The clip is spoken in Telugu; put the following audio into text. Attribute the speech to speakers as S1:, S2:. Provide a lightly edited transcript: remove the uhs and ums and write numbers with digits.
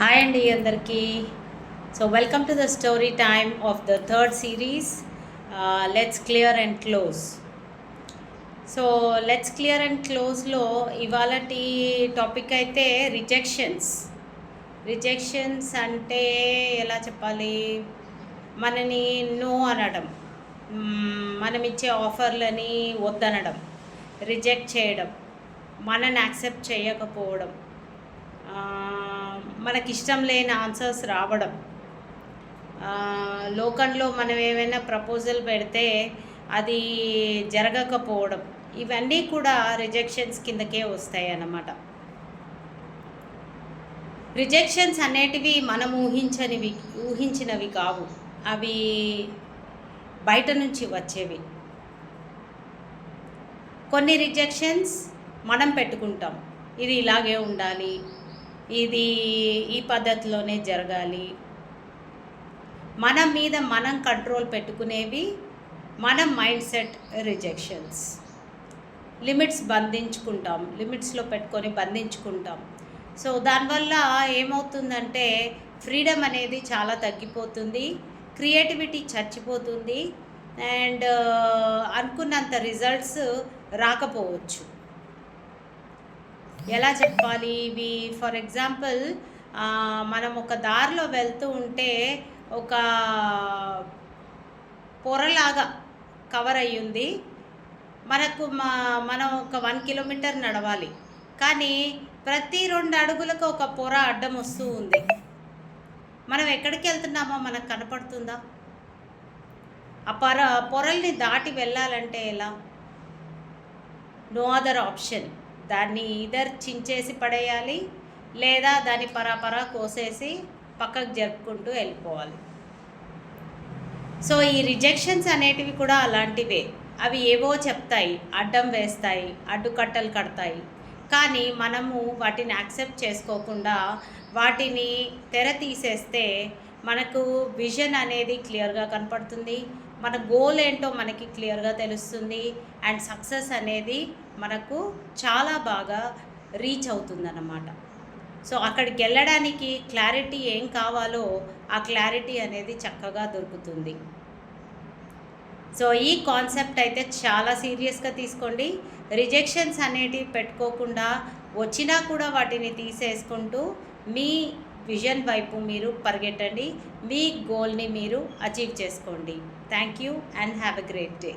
S1: హాయ్ అండి అందరికీ. So welcome to the story time of the third series, let's clear and close. So let's clear and క్లోజ్లో ఇవాళటి టాపిక్ అయితే రిజెక్షన్స్. రిజెక్షన్స్ అంటే ఎలా చెప్పాలి, మనని నో అనడం, మనం ఇచ్చే ఆఫర్లని వద్దనడం, రిజెక్ట్ చేయడం, మనని యాక్సెప్ట్ చేయకపోవడం, మనకిష్టం లేని ఆన్సర్స్ రావడం, లోకంలో మనం ఏమైనా ప్రపోజల్ పెడితే అది జరగకపోవడం, ఇవన్నీ కూడా రిజెక్షన్స్ కిందకే వస్తాయి అన్నమాట. రిజెక్షన్స్ అనేటివి మనం ఊహించినవి కావు, అవి బయట నుంచి వచ్చేవి. కొన్ని రిజెక్షన్స్ మనం పెట్టుకుంటాం, ఇది ఇలాగే ఉండాలి, ఇది ఈ పద్ధతిలోనే జరగాలి. మన మీద మనం కంట్రోల్ పెట్టుకునేవి మన మైండ్ సెట్ రిజెక్షన్స్. లిమిట్స్ బంధించుకుంటాం, లిమిట్స్లో పెట్టుకొని బంధించుకుంటాం. సో దానివల్ల ఏమవుతుందంటే ఫ్రీడమ్ అనేది చాలా తగ్గిపోతుంది, క్రియేటివిటీ చచ్చిపోతుంది, అండ్ అనుకున్నంత రిజల్ట్స్ రాకపోవచ్చు. ఎలా చెప్పాలి ఇవి? ఫర్ ఎగ్జాంపుల్, మనం ఒక దారిలో వెళ్తూ ఉంటే ఒక పొరలాగా కవర్ అయ్యింది, మనం ఒక 1 కిలోమీటర్ నడవాలి, కానీ ప్రతి 2 అడుగులకు ఒక పొర అడ్డం వస్తూ ఉంది. మనం ఎక్కడికి వెళ్తున్నామో మనకు కనపడుతుందా? ఆ పొరల్ని దాటి వెళ్ళాలంటే ఎలా? No other option. దాన్ని ఈధర్ చించేసి పడేయాలి, లేదా దాన్ని పరాపరా కోసేసి పక్కకు జరుపుకుంటూ వెళ్ళిపోవాలి. సో ఈ రిజెక్షన్స్ అనేటివి కూడా అలాంటివే. అవి ఏవో చెప్తాయి, అడ్డం వేస్తాయి, అడ్డుకట్టలు కడతాయి, కానీ మనము వాటిని యాక్సెప్ట్ చేసుకోకుండా వాటిని తెర తీసేస్తే మనకు విజన్ అనేది క్లియర్గా కనపడుతుంది, మన గోల్ ఏంటో మనకి క్లియర్గా తెలుస్తుంది, అండ్ సక్సెస్ అనేది మనకు చాలా బాగా రీచ్ అవుతుందన్నమాట. సో అక్కడికి వెళ్ళడానికి క్లారిటీ ఏం కావాలో ఆ క్లారిటీ అనేది చక్కగా దొరుకుతుంది. సో ఈ కాన్సెప్ట్ అయితే చాలా సీరియస్గా తీసుకోండి. రిజెక్షన్స్ అనేటివి పెట్టుకోకుండా, వచ్చినా కూడా వాటిని తీసేసుకుంటూ మీ విజన్ వైపు మీరు పరిగెట్టండి, మీ గోల్ని మీరు అచీవ్ చేసుకోండి. Thank you and have a great day.